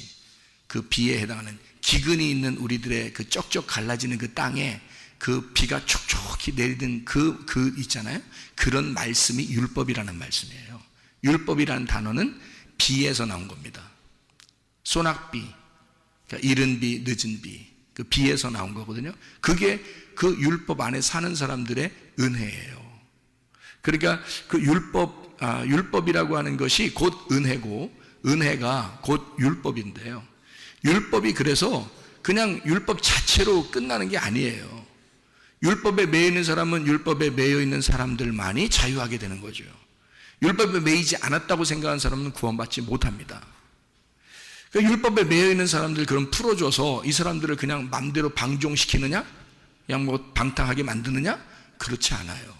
그 비에 해당하는, 기근이 있는 우리들의 그 쩍쩍 갈라지는 그 땅에 그 비가 촉촉히 내리는 그 있잖아요. 그런 말씀이 율법이라는 말씀이에요. 율법이라는 단어는 비에서 나온 겁니다. 소낙비, 그러니까 이른 비, 늦은 비, 그 비에서 나온 거거든요. 그게 그 율법 안에 사는 사람들의 은혜예요. 그러니까 그 율법이라고 하는 것이 곧 은혜고, 은혜가 곧 율법인데요. 율법이 그래서 그냥 율법 자체로 끝나는 게 아니에요. 율법에 매여 있는 사람은 율법에 매여 있는 사람들만이 자유하게 되는 거죠. 율법에 매이지 않았다고 생각하는 사람은 구원받지 못합니다. 율법에 매여 있는 사람들 그럼 풀어줘서 이 사람들을 그냥 맘대로 방종시키느냐? 그냥 뭐 방탕하게 만드느냐? 그렇지 않아요.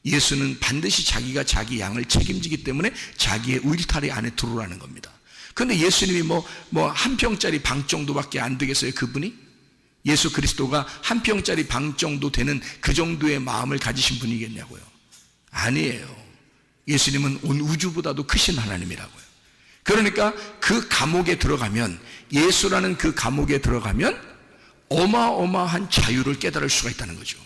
예수는 반드시 자기가 자기 양을 책임지기 때문에 자기의 울타리 안에 들어오라는 겁니다. 그런데 예수님이 뭐 한 평짜리 방 정도밖에 안 되겠어요, 그분이? 예수 그리스도가 한 평짜리 방 정도 되는 그 정도의 마음을 가지신 분이겠냐고요. 아니에요. 예수님은 온 우주보다도 크신 하나님이라고요. 그러니까 그 감옥에 들어가면, 예수라는 그 감옥에 들어가면 어마어마한 자유를 깨달을 수가 있다는 거죠.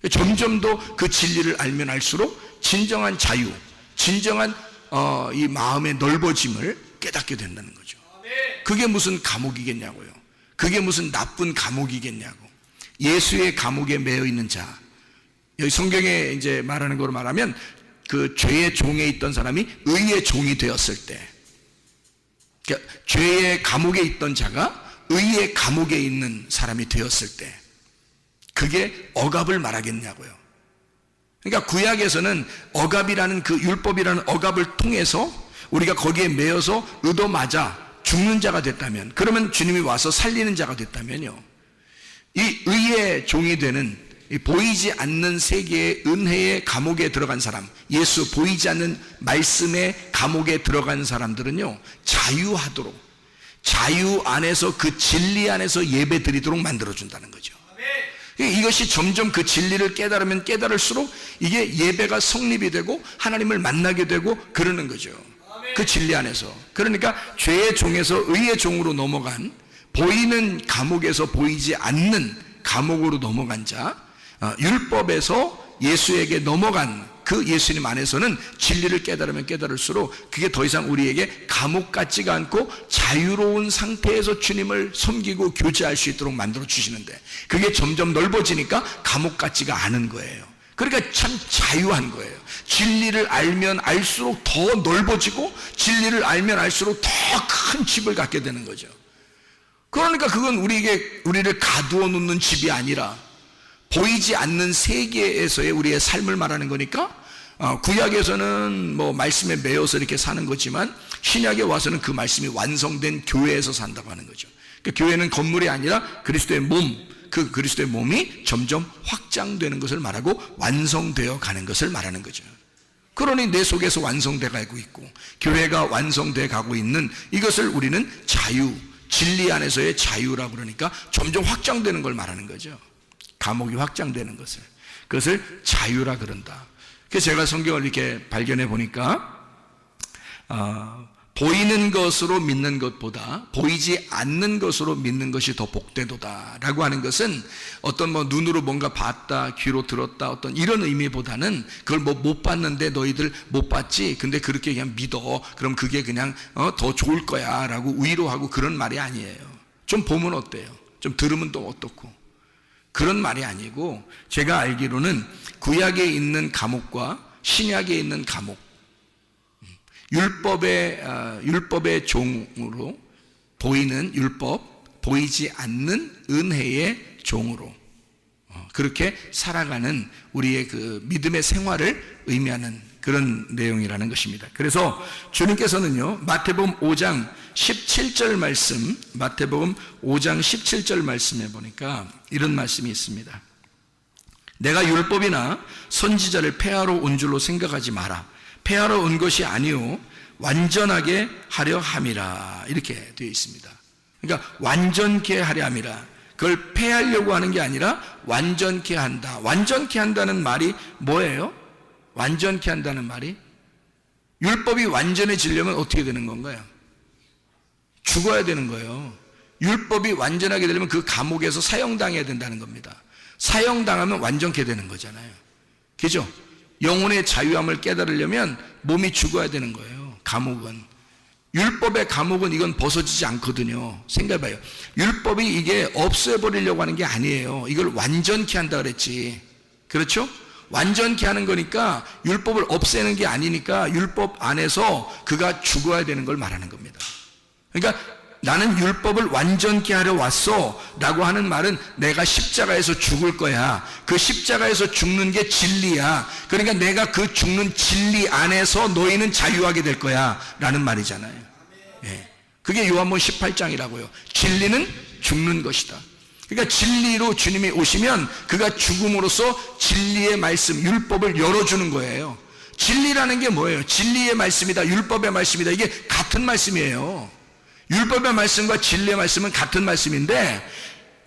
점점 더 그 진리를 알면 알수록 진정한 자유, 진정한 이 마음의 넓어짐을 깨닫게 된다는 거죠. 그게 무슨 감옥이겠냐고요. 그게 무슨 나쁜 감옥이겠냐고. 예수의 감옥에 매여 있는 자, 여기 성경에 이제 말하는 거로 말하면 그 죄의 종에 있던 사람이 의의 종이 되었을 때, 그러니까 죄의 감옥에 있던 자가 의의 감옥에 있는 사람이 되었을 때, 그게 억압을 말하겠냐고요. 그러니까 구약에서는 억압이라는 그 율법이라는 억압을 통해서 우리가 거기에 매여서 얻어맞아 죽는 자가 됐다면, 그러면 주님이 와서 살리는 자가 됐다면요, 이 의의 종이 되는 이 보이지 않는 세계의 은혜의 감옥에 들어간 사람, 예수 보이지 않는 말씀의 감옥에 들어간 사람들은요, 자유하도록, 자유 안에서 그 진리 안에서 예배 드리도록 만들어준다는 거죠. 이것이 점점 그 진리를 깨달으면 깨달을수록 이게 예배가 성립이 되고 하나님을 만나게 되고 그러는 거죠. 그 진리 안에서. 그러니까 죄의 종에서 의의 종으로 넘어간, 보이는 감옥에서 보이지 않는 감옥으로 넘어간 자, 율법에서 예수에게 넘어간 그 예수님 안에서는 진리를 깨달으면 깨달을수록 그게 더 이상 우리에게 감옥 같지가 않고 자유로운 상태에서 주님을 섬기고 교제할 수 있도록 만들어 주시는데, 그게 점점 넓어지니까 감옥 같지가 않은 거예요. 그러니까 참 자유한 거예요. 진리를 알면 알수록 더 넓어지고, 진리를 알면 알수록 더 큰 집을 갖게 되는 거죠. 그러니까 그건 우리를 가두어 놓는 집이 아니라 보이지 않는 세계에서의 우리의 삶을 말하는 거니까, 구약에서는 뭐 말씀에 매여서 이렇게 사는 거지만 신약에 와서는 그 말씀이 완성된 교회에서 산다고 하는 거죠. 그러니까 교회는 건물이 아니라 그리스도의 몸, 그 그리스도의 몸이 점점 확장되는 것을 말하고 완성되어 가는 것을 말하는 거죠. 그러니 내 속에서 완성돼 가고 있고 교회가 완성돼 가고 있는 이것을 우리는 자유, 진리 안에서의 자유라고 그러니까 점점 확장되는 걸 말하는 거죠. 감옥이 확장되는 것을, 그것을 자유라 그런다. 그래서 제가 성경을 이렇게 발견해 보니까 보이는 것으로 믿는 것보다 보이지 않는 것으로 믿는 것이 더 복되도다 라고 하는 것은 어떤 뭐 눈으로 뭔가 봤다, 귀로 들었다, 어떤 이런 의미보다는 그걸 뭐 못 봤는데 너희들 못 봤지, 근데 그렇게 그냥 믿어, 그럼 그게 그냥 더 좋을 거야 라고 위로하고 그런 말이 아니에요. 좀 보면 어때요? 좀 들으면 또 어떻고, 그런 말이 아니고, 제가 알기로는 구약에 있는 감옥과 신약에 있는 감옥, 율법의 종으로 보이는 율법, 보이지 않는 은혜의 종으로 그렇게 살아가는 우리의 그 믿음의 생활을 의미하는 그런 내용이라는 것입니다. 그래서 주님께서는요, 마태복음 5장 17절 말씀, 마태복음 5장 17절 말씀에 보니까 이런 말씀이 있습니다. 내가 율법이나 선지자를 폐하러 온 줄로 생각하지 마라. 폐하러 온 것이 아니요 완전하게 하려 함이라, 이렇게 되어 있습니다. 그러니까 완전케 하려 함이라, 그걸 폐하려고 하는 게 아니라 완전케 한다. 완전케 한다는 말이 뭐예요? 완전케 한다는 말이, 율법이 완전해지려면 어떻게 되는 건가요? 죽어야 되는 거예요. 율법이 완전하게 되려면 그 감옥에서 사형당해야 된다는 겁니다. 사형당하면 완전케 되는 거잖아요. 그죠? 영혼의 자유함을 깨달으려면 몸이 죽어야 되는 거예요. 감옥은, 율법의 감옥은 이건 벗어지지 않거든요. 생각해봐요. 율법이 이게 없애버리려고 하는 게 아니에요. 이걸 완전케 한다 그랬지. 그렇죠? 완전케 하는 거니까 율법을 없애는 게 아니니까 율법 안에서 그가 죽어야 되는 걸 말하는 겁니다. 그러니까 나는 율법을 완전케 하려 왔어 라고 하는 말은 내가 십자가에서 죽을 거야. 그 십자가에서 죽는 게 진리야. 그러니까 내가 그 죽는 진리 안에서 너희는 자유하게 될 거야 라는 말이잖아요. 예. 그게 요한복음 18장이라고요. 진리는 죽는 것이다. 그러니까 진리로 주님이 오시면 그가 죽음으로써 진리의 말씀, 율법을 열어주는 거예요. 진리라는 게 뭐예요? 진리의 말씀이다, 율법의 말씀이다, 이게 같은 말씀이에요. 율법의 말씀과 진리의 말씀은 같은 말씀인데,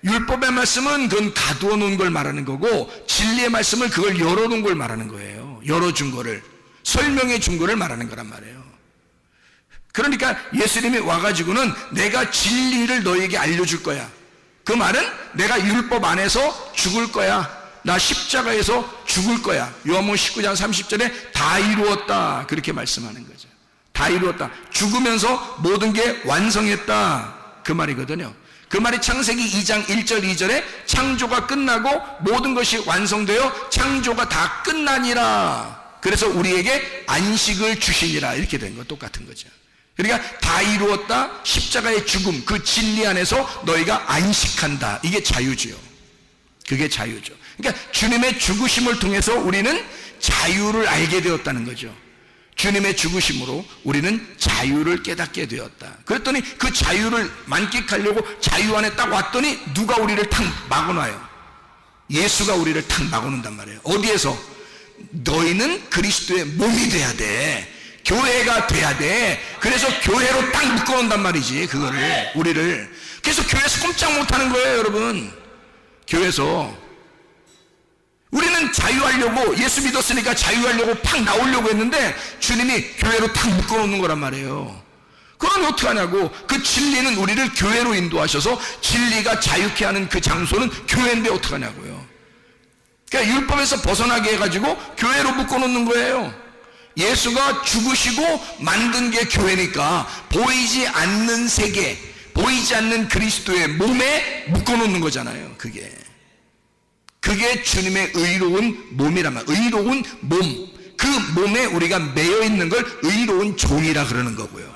율법의 말씀은 그건 가두어 놓은 걸 말하는 거고, 진리의 말씀을 그걸 열어놓은 걸 말하는 거예요. 열어준 거를, 설명해 준 거를 말하는 거란 말이에요. 그러니까 예수님이 와가지고는 내가 진리를 너에게 알려줄 거야. 그 말은 내가 율법 안에서 죽을 거야. 나 십자가에서 죽을 거야. 요한복음 19장 30절에 다 이루었다, 그렇게 말씀하는 거죠. 다 이루었다. 죽으면서 모든 게 완성했다, 그 말이거든요. 그 말이 창세기 2장 1절 2절에 창조가 끝나고 모든 것이 완성되어 창조가 다 끝나니라, 그래서 우리에게 안식을 주시니라, 이렇게 된 거 똑같은 거죠. 그러니까 다 이루었다, 십자가의 죽음, 그 진리 안에서 너희가 안식한다, 이게 자유죠. 그게 자유죠. 그러니까 주님의 죽으심을 통해서 우리는 자유를 알게 되었다는 거죠. 주님의 죽으심으로 우리는 자유를 깨닫게 되었다. 그랬더니 그 자유를 만끽하려고 자유 안에 딱 왔더니 누가 우리를 탁 막아놔요? 예수가 우리를 탁 막아놓는단 말이에요. 어디에서? 너희는 그리스도의 몸이 돼야 돼. 교회가 돼야 돼. 그래서 교회로 딱 묶어놓는단 말이지, 그거를, 우리를. 그래서 교회에서 꼼짝 못하는 거예요, 여러분. 교회에서 우리는 자유하려고, 예수 믿었으니까 자유하려고 팍 나오려고 했는데 주님이 교회로 탁 묶어놓는 거란 말이에요. 그럼 어떻게 하냐고. 그 진리는 우리를 교회로 인도하셔서 진리가 자유케 하는 그 장소는 교회인데 어떻게 하냐고요. 그러니까 율법에서 벗어나게 해가지고 교회로 묶어놓는 거예요. 예수가 죽으시고 만든 게 교회니까 보이지 않는 세계, 보이지 않는 그리스도의 몸에 묶어놓는 거잖아요. 그게 주님의 의로운 몸이란 말. 의로운 몸, 그 몸에 우리가 매여 있는 걸 의로운 종이라 그러는 거고요.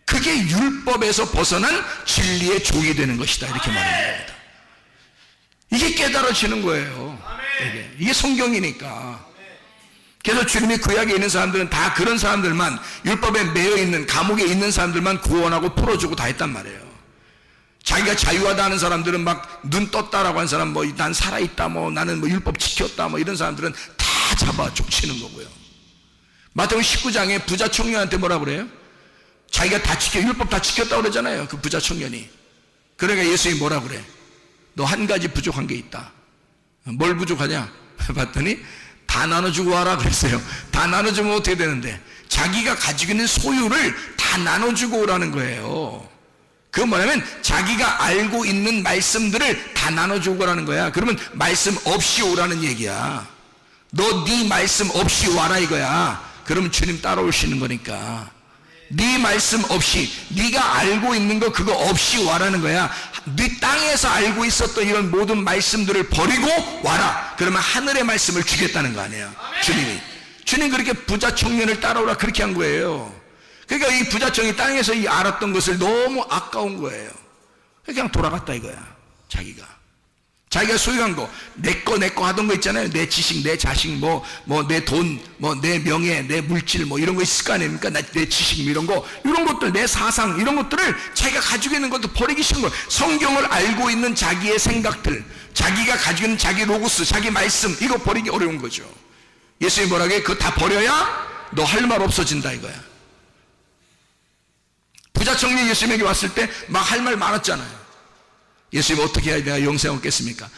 그게 율법에서 벗어난 진리의 종이 되는 것이다, 이렇게 말하는 겁니다. 이게 깨달아지는 거예요. 이게 성경이니까. 그래서 주님이 구약에 있는 사람들은 다 그런 사람들만, 율법에 매여 있는, 감옥에 있는 사람들만 구원하고 풀어주고 다 했단 말이에요. 자기가 자유하다 하는 사람들은 막 눈 떴다라고 하는 사람, 뭐 난 살아있다, 뭐 나는 뭐 율법 지켰다, 뭐 이런 사람들은 다 잡아 족치는 거고요. 마태복음 19장에 부자 청년한테 뭐라 그래요? 자기가 다 율법 다 지켰다고 그러잖아요, 그 부자 청년이. 그러니까 예수님이 뭐라 그래? 너 한 가지 부족한 게 있다. 뭘 부족하냐? 봤더니 다 나눠주고 와라 그랬어요. 다 나눠주면 어떻게 되는데? 자기가 가지고 있는 소유를 다 나눠주고 오라는 거예요. 그건 뭐냐면 자기가 알고 있는 말씀들을 다 나눠주고 오라는 거야. 그러면 말씀 없이 오라는 얘기야. 너 네 말씀 없이 와라 이거야. 그러면 주님 따라오시는 거니까. 네 말씀 없이, 네가 알고 있는 거 그거 없이 와라는 거야. 네 땅에서 알고 있었던 이런 모든 말씀들을 버리고 와라. 그러면 하늘의 말씀을 주겠다는 거 아니에요. 주님 그렇게 부자 청년을 따라오라 그렇게 한 거예요. 그러니까 이 부자 청년이 땅에서 이 알았던 것을 너무 아까운 거예요. 그냥 돌아갔다 이거야. 자기가 소유한 거, 내 거 하던 거 있잖아요. 내 지식, 내 자식, 뭐 내 돈, 뭐 내 명예, 내 물질, 뭐 이런 거 있을 거 아닙니까? 내 지식, 이런 것들, 내 사상, 이런 것들을 자기가 가지고 있는 것도 버리기 싫은 거예요. 성경을 알고 있는 자기의 생각들, 자기가 가지고 있는 자기 로고스, 자기 말씀, 이거 버리기 어려운 거죠. 예수님이 뭐라고 해? 그거 다 버려야 너 할 말 없어진다 이거야. 부자 청년이 예수님에게 왔을 때 막 할 말 많았잖아요. 예수님 어떻게 해야 내가 영생 얻겠습니까?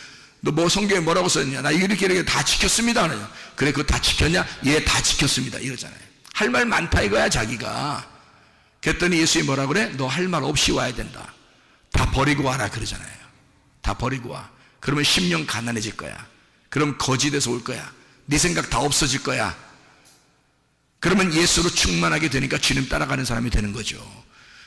너 뭐 성경에 뭐라고 썼냐? 나 이렇게 다 지켰습니다. 그래 그거 다 지켰냐? 예, 다 지켰습니다. 이러잖아요. 할 말 많다 이거야 자기가. 그랬더니 예수님이 뭐라 그래? 너 할 말 없이 와야 된다. 다 버리고 와라 그러잖아요. 다 버리고 와. 그러면 심령 가난해질 거야. 그럼 거짓에서 올 거야. 네 생각 다 없어질 거야. 그러면 예수로 충만하게 되니까 주님 따라가는 사람이 되는 거죠.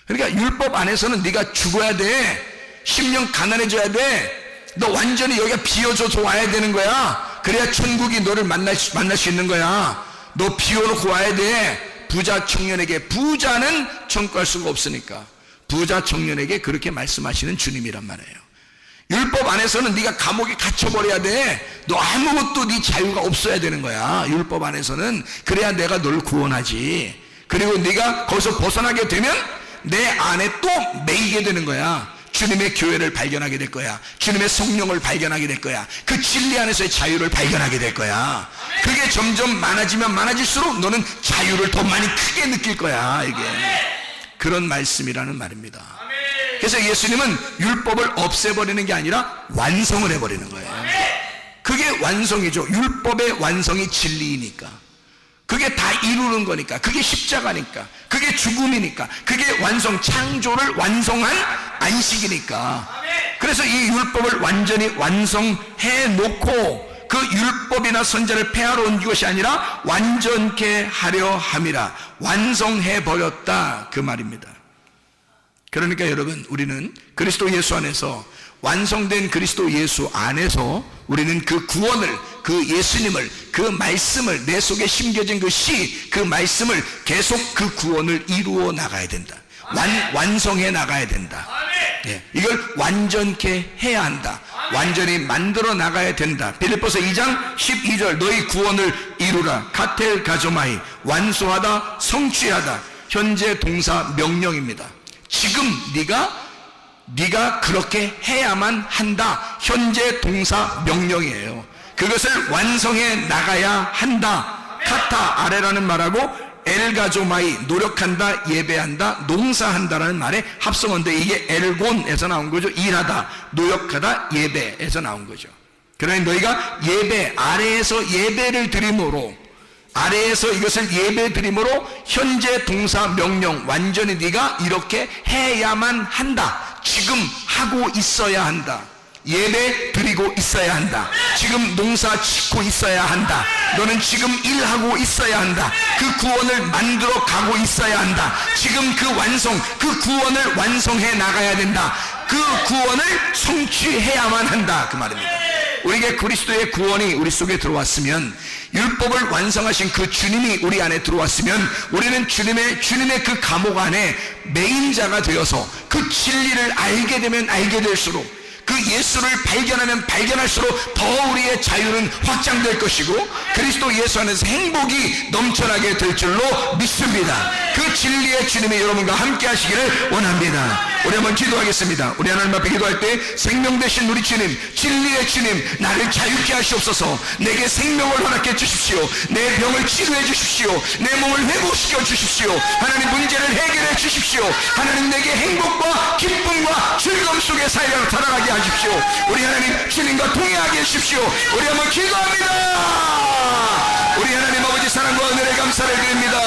그러니까 율법 안에서는 네가 죽어야 돼. 심령 가난해져야 돼. 너 완전히 여기가 비워져서 와야 되는 거야. 그래야 천국이 너를 만날 수 있는 거야. 너 비워놓고 와야 돼. 부자 청년에게, 부자는 청구할 수가 없으니까 부자 청년에게 그렇게 말씀하시는 주님이란 말이에요. 율법 안에서는 네가 감옥에 갇혀버려야 돼. 너 아무것도 네 자유가 없어야 되는 거야. 율법 안에서는. 그래야 내가 널 구원하지. 그리고 네가 거기서 벗어나게 되면 내 안에 또 매이게 되는 거야. 주님의 교회를 발견하게 될 거야. 주님의 성령을 발견하게 될 거야. 그 진리 안에서의 자유를 발견하게 될 거야. 그게 점점 많아지면 많아질수록 너는 자유를 더 많이 크게 느낄 거야. 이게 그런 말씀이라는 말입니다. 그래서 예수님은 율법을 없애버리는 게 아니라 완성을 해버리는 거예요. 그게 완성이죠. 율법의 완성이 진리이니까, 그게 다 이루는 거니까, 그게 십자가니까, 그게 죽음이니까, 그게 완성, 창조를 완성한 안식이니까. 그래서 이 율법을 완전히 완성해 놓고 그 율법이나 선자를 폐하러 온 것이 아니라 완전케 하려 함이라, 완성해 버렸다, 그 말입니다. 그러니까 여러분, 우리는 그리스도 예수 안에서, 완성된 그리스도 예수 안에서 우리는 그 구원을, 그 예수님을, 그 말씀을, 내 속에 심겨진 그 시, 그 말씀을 계속 그 구원을 이루어 나가야 된다. 완성해 나가야 된다. 예, 이걸 완전케 해야 한다. 완전히 만들어 나가야 된다. 빌립보서 2장 12절, 너희 구원을 이루라. 카텔 가조마이, 완수하다, 성취하다. 현재 동사 명령입니다. 지금 네가 그렇게 해야만 한다. 현재 동사 명령이에요. 그것을 완성해 나가야 한다. 카타, 아래라는 말하고 엘가조마이, 노력한다, 예배한다, 농사한다라는 말의 합성어인데, 이게 엘곤에서 나온 거죠. 일하다, 노력하다, 예배에서 나온 거죠. 그러니 너희가 예배, 아래에서 예배를 드림으로, 아래에서 이것을 예배 드림으로 현재 동사 명령, 완전히 네가 이렇게 해야만 한다. 지금 하고 있어야 한다. 예배 드리고 있어야 한다. 지금 농사 짓고 있어야 한다. 너는 지금 일하고 있어야 한다. 그 구원을 만들어 가고 있어야 한다. 지금 그 완성, 그 구원을 완성해 나가야 된다. 그 구원을 성취해야만 한다, 그 말입니다. 우리에게 그리스도의 구원이 우리 속에 들어왔으면, 율법을 완성하신 그 주님이 우리 안에 들어왔으면, 우리는 주님의 그 감옥 안에 매인자가 되어서 그 진리를 알게 되면 알게 될수록, 그 예수를 발견하면 발견할수록 더 우리의 자유는 확장될 것이고, 그리스도 예수 안에서 행복이 넘쳐나게 될 줄로 믿습니다. 그 진리의 주님이 여러분과 함께 하시기를 원합니다. 우리 한번 기도하겠습니다. 우리 하나님 앞에 기도할 때, 생명 되신 우리 주님, 진리의 주님, 나를 자유케 하시옵소서. 내게 생명을 허락해 주십시오. 내 병을 치료해 주십시오. 내 몸을 회복시켜 주십시오. 하나님, 문제를 해결해 주십시오. 하나님, 내게 행복과 기쁨과 즐거움 속에 살아가게 하십시오. 우리 하나님, 주님과 동행하게 해주십시오. 우리 한번 기도합니다. 우리 하나님 아버지, 사랑과 은혜를 감사를 드립니다.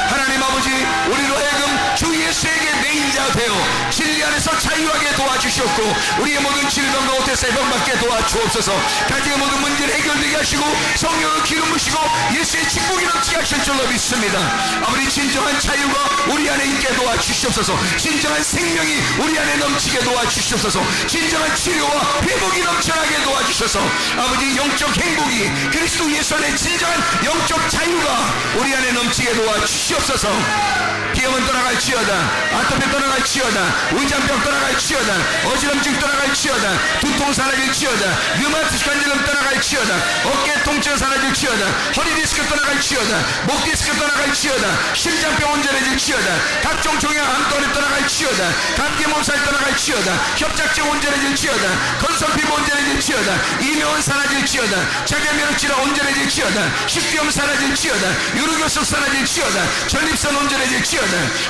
하나님 아버지, 우리로 하여금 주 예수에게 매인자 되어 진리 안에서 자유하게 도와주시옵고, 우리의 모든 질병과 오태에서 해방받게 도와주옵소서. 가정의 모든 문제를 해결되게 하시고, 성령을 기름 부시고 예수의 축복이 넘치게 하실 줄로 믿습니다. 아버지, 진정한 자유가 우리 안에 있게 도와주시옵소서. 진정한 생명이 우리 안에 넘치게 도와주시옵소서. 진정한 치료와 회복이 넘쳐나게 도와주셔서, 아버지, 영적 행복이, 그리스도 예수 안에 진정한 영적 자유가 우리 안에 넘치게 도와주시옵소서. 비염은 떠나갈지어다, 아토피 떠나갈지어다, 의장병 떠나갈지어다, 어지럼증 떠나갈지어다, 두통 사라질지어다, 류마티스 관절염 떠나갈지어다, 어깨 통증 사라질지어다, 허리 디스크 떠나갈지어다, 목 디스크 떠나갈지어다, 심장병 온전해질지어다, 각종 종양 암떠리 떠나갈지어다, 감기 몸살 떠나갈지어다, 협착증 온전해질지어다, 건선 피부 온전해질지어다, 이명은 사라질지어다, 자가면역 질환 온전해질지어다, 식비염 사라질지어다, 유루교습 사라질지어다, 전립선 온전해질지어다,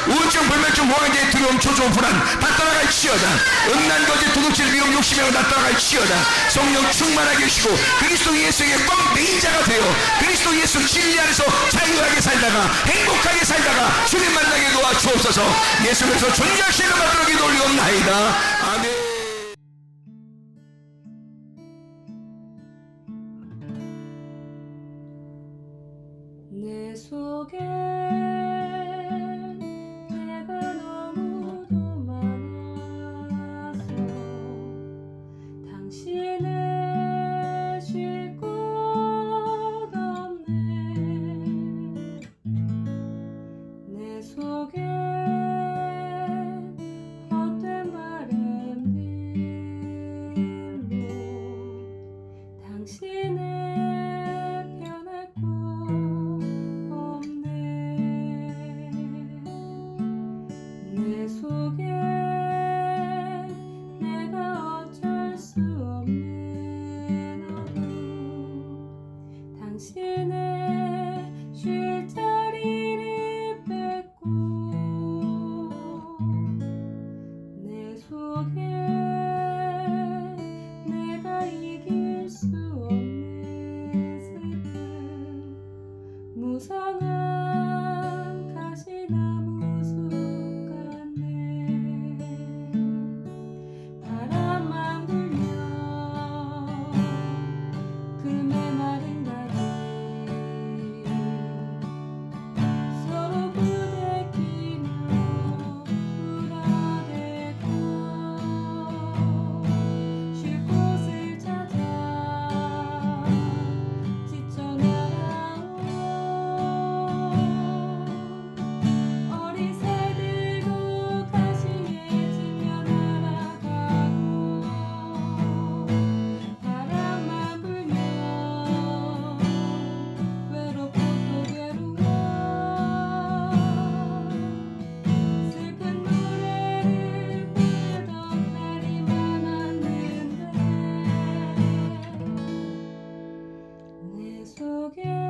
우울증, 불면증, 모환계, 두려움, 초조, 불안 다 떠나갈지어다, 음란, 거짓, 도둑질, 미움, 욕심이고 다 떠나갈지어다. 성령 충만하게 하시고 그리스도 예수에게 꽉 매인자가 되어 그리스도 예수 진리 안에서 자유하게 살다가 행복하게 살다가 주님 만나게 도와주옵소서. 예수께서 존귀하시는 받들어 기도 올리옵나이다. 아멘. 내 속에 내가 너무도 많아서 당신을 쉴 곳 없네. 내 속에 헛된 바램들로 당신을 변할 곳 없네. 내 속에 내가 어쩔 수 없네. 속에